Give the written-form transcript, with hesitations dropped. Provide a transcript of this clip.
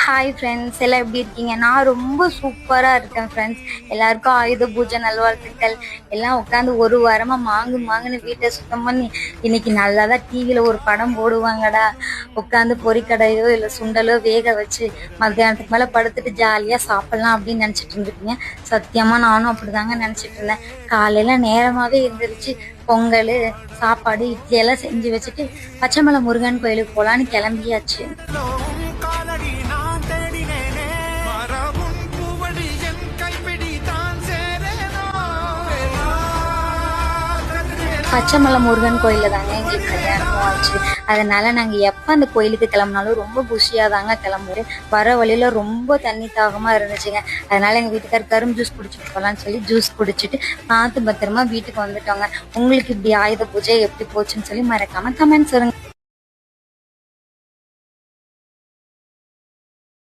Hi friends, எல்லாம் எப்படி இருக்கீங்க? நான் ரொம்ப சூப்பராக இருக்கேன் ஃப்ரெண்ட்ஸ். எல்லாருக்கும் ஆயுத பூஜை நல்வாழ்த்துக்கள். எல்லாம் உட்காந்து ஒரு வாரமாக மாங்குன்னு வீட்டை சுத்தம் பண்ணி இன்னைக்கு நல்லா தான் டிவியில் ஒரு படம் போடுவாங்கடா. உட்காந்து பொரிக்கடையோ இல்லை சுண்டலோ வேக வச்சு மத்தியானத்துக்கு மேலே படுத்துட்டு ஜாலியாக சாப்பிட்லாம் அப்படின்னு நினச்சிட்டு இருந்துருக்கீங்க. சத்தியமாக நானும் அப்படி தாங்க நினச்சிட்டு இருந்தேன். காலையில் நேரமாகவே இருந்துருச்சு. பொங்கல், சாப்பாடு, இட்லி எல்லாம் செஞ்சு வச்சுட்டு பச்சைமலை முருகன் கோயிலுக்கு போகலான்னு கிளம்பியாச்சு. பச்சைமலை முருகன் கோயிலில் தாங்க எங்களுக்கு கல்யாணமும் ஆச்சு. அதனால நாங்கள் எப்போ அந்த கோயிலுக்கு கிளம்புனாலும் ரொம்ப குஷியாக தாங்க கிளம்புறோம். வர வழியில் ரொம்ப தண்ணி தாகமாக இருந்துச்சுங்க. அதனால எங்கள் வீட்டுக்கார் கரும்பு ஜூஸ் குடிச்சிட்டு போகலான்னு சொல்லி ஜூஸ் குடிச்சிட்டு பார்த்து பத்திரமா வீட்டுக்கு வந்துட்டோங்க. உங்களுக்கு இப்படி ஆயுத பூஜை எப்படி போச்சுன்னு சொல்லி மறக்காம கமெண்ட் சொல்லுங்க.